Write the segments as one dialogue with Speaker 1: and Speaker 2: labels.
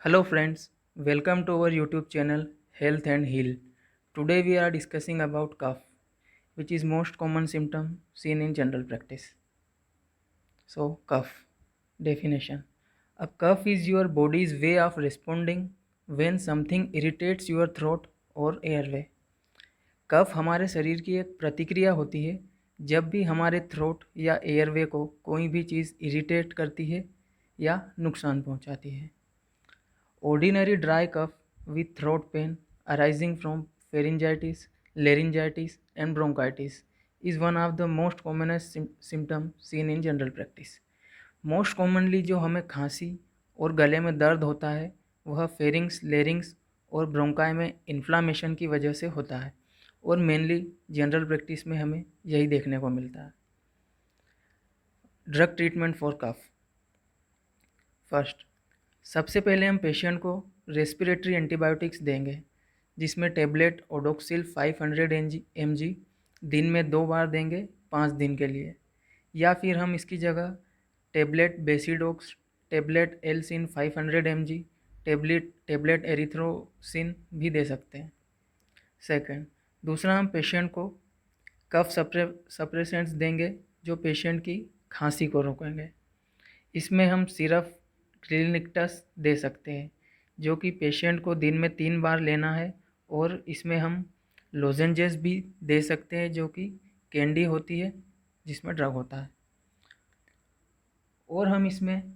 Speaker 1: Hello friends, welcome to our YouTube channel Health and Heal. Today we are discussing about cough, which is most common symptom seen in general practice. So cough definition. A cough is your body's way of responding when something irritates your throat or airway. कफ हमारे शरीर की एक प्रतिक्रिया होती है जब भी हमारे थ्रोट या एयरवे को कोई भी चीज़ इरिटेट करती है या नुकसान पहुंचाती है. Ordinary dry cough with throat pain arising from pharyngitis, laryngitis, and bronchitis is one of the most commonest symptoms seen in general practice. Most commonly जो हमें खांसी और गले में दर्द होता है वह फेरिंग्स, लेरिंग्स और ब्रोंकाई में इन्फ्लामेशन की वजह से होता है और मेनली जनरल प्रैक्टिस में हमें यही देखने को मिलता है. Drug treatment for cough. First, सबसे पहले हम पेशेंट को रेस्पिरेटरी एंटीबायोटिक्स देंगे जिसमें टेबलेट ओडोक्सिल 500 mg दिन में 2 बार देंगे 5 दिन के लिए, या फिर हम इसकी जगह टेबलेट बेसिडोक्स, टेबलेट एलसिन 500 mg, टेबलेट एरिथ्रोसिन भी दे सकते हैं. सेकंड, दूसरा हम पेशेंट को कफ सप्रेसेंट्स देंगे जो पेशेंट की खांसी को रोकेंगे. इसमें हम सिरप क्लिनिकटस दे सकते हैं जो कि पेशेंट को दिन में 3 बार लेना है, और इसमें हम लोजेंजेस भी दे सकते हैं जो कि कैंडी होती है जिसमें ड्रग होता है, और हम इसमें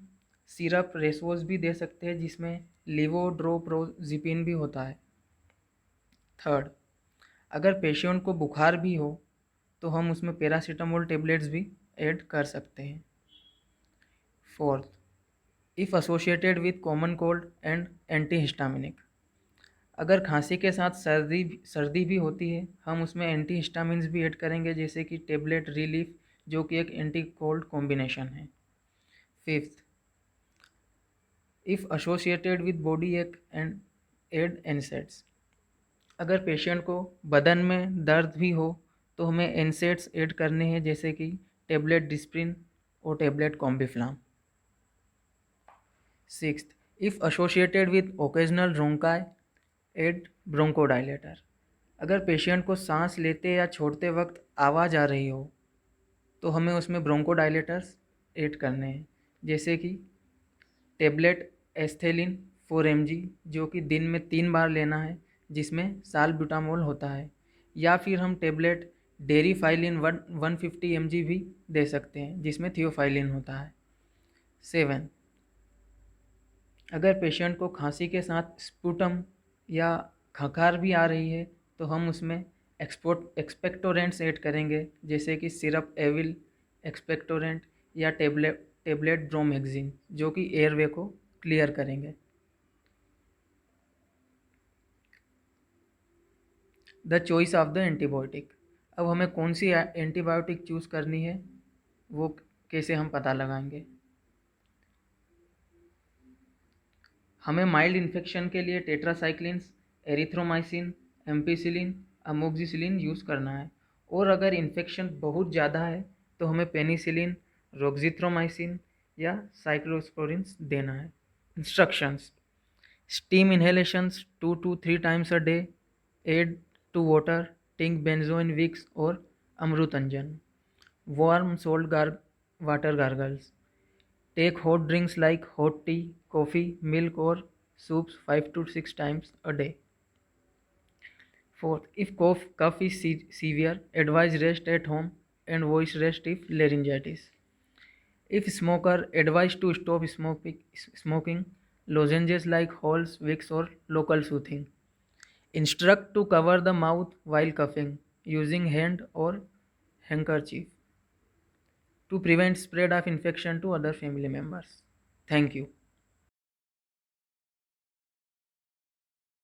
Speaker 1: सिरप रेसोस भी दे सकते हैं जिसमें लिवोड्रोप्रोजिपिन भी होता है. थर्ड, अगर पेशेंट को बुखार भी हो तो हम उसमें पैरासीटामोल टेबलेट्स भी ऐड कर सकते हैं. Fourth, if associated with common cold and antihistaminic. अगर खांसी के साथ सर्दी भी होती है हम उसमें एंटीहिस्टामिन्स भी ऐड करेंगे जैसे कि टेबलेट रिलीफ जो कि एक एंटी कोल्ड कॉम्बिनेशन है. Fifth, if associated with body एक एंड एड एनसेड्स. अगर पेशेंट को बदन में दर्द भी हो तो हमें एनसेड्स ऐड करने हैं जैसे कि टेबलेट डिस्प्रिन और tablet Combiflam. Sixth, if associated with occasional bronchi add bronchodilator. अगर पेशेंट को सांस लेते या छोड़ते वक्त आवाज़ आ रही हो तो हमें उसमें ब्रोंकोडाइलेटर्स ऐड करने हैं जैसे कि टेबलेट एस्थेलिन 4 mg जो कि दिन में 3 बार लेना है जिसमें सालब्यूटामोल होता है, या फिर हम टेबलेट डेरीफाइलिन 150 mg भी दे सकते हैं जिसमें थियोफाइलिन होता है. 7, अगर पेशेंट को खांसी के साथ स्पूटम या खंखार भी आ रही है तो हम उसमें एक्सपेक्टोरेंट्स ऐड करेंगे जैसे कि सिरप एविल एक्सपेक्टोरेंट या टेबलेट ब्रोमेक्जिन जो कि एयरवे को क्लियर करेंगे. The choice of the antibiotic. अब हमें कौन सी एंटीबायोटिक चूज़ करनी है वो कैसे हम पता लगाएंगे. हमें माइल्ड इन्फेक्शन के लिए tetracyclines, erythromycin, ampicillin, amoxicillin use करना है, और अगर इन्फेक्शन बहुत ज़्यादा है तो हमें पेनिसिलिन, रोक्जिथ्रोमाइसिन या साइक्लोस्पोरिन्स देना है. Instructions: steam inhalations 2 to 3 times a day, aid to water, tinct benzoin Vicks और Amrutanjan. Warm salt water gargles. Take hot drinks like hot tea, coffee, milk or soups 5 to 6 times a day. Fourth, if cough is severe, advise rest at home and voice rest if laryngitis. If smoker, advise to stop smoking, lozenges like Halls, Vicks or local soothing. Instruct to cover the mouth while coughing using hand or handkerchief to prevent spread of infection to other family members. Thank you.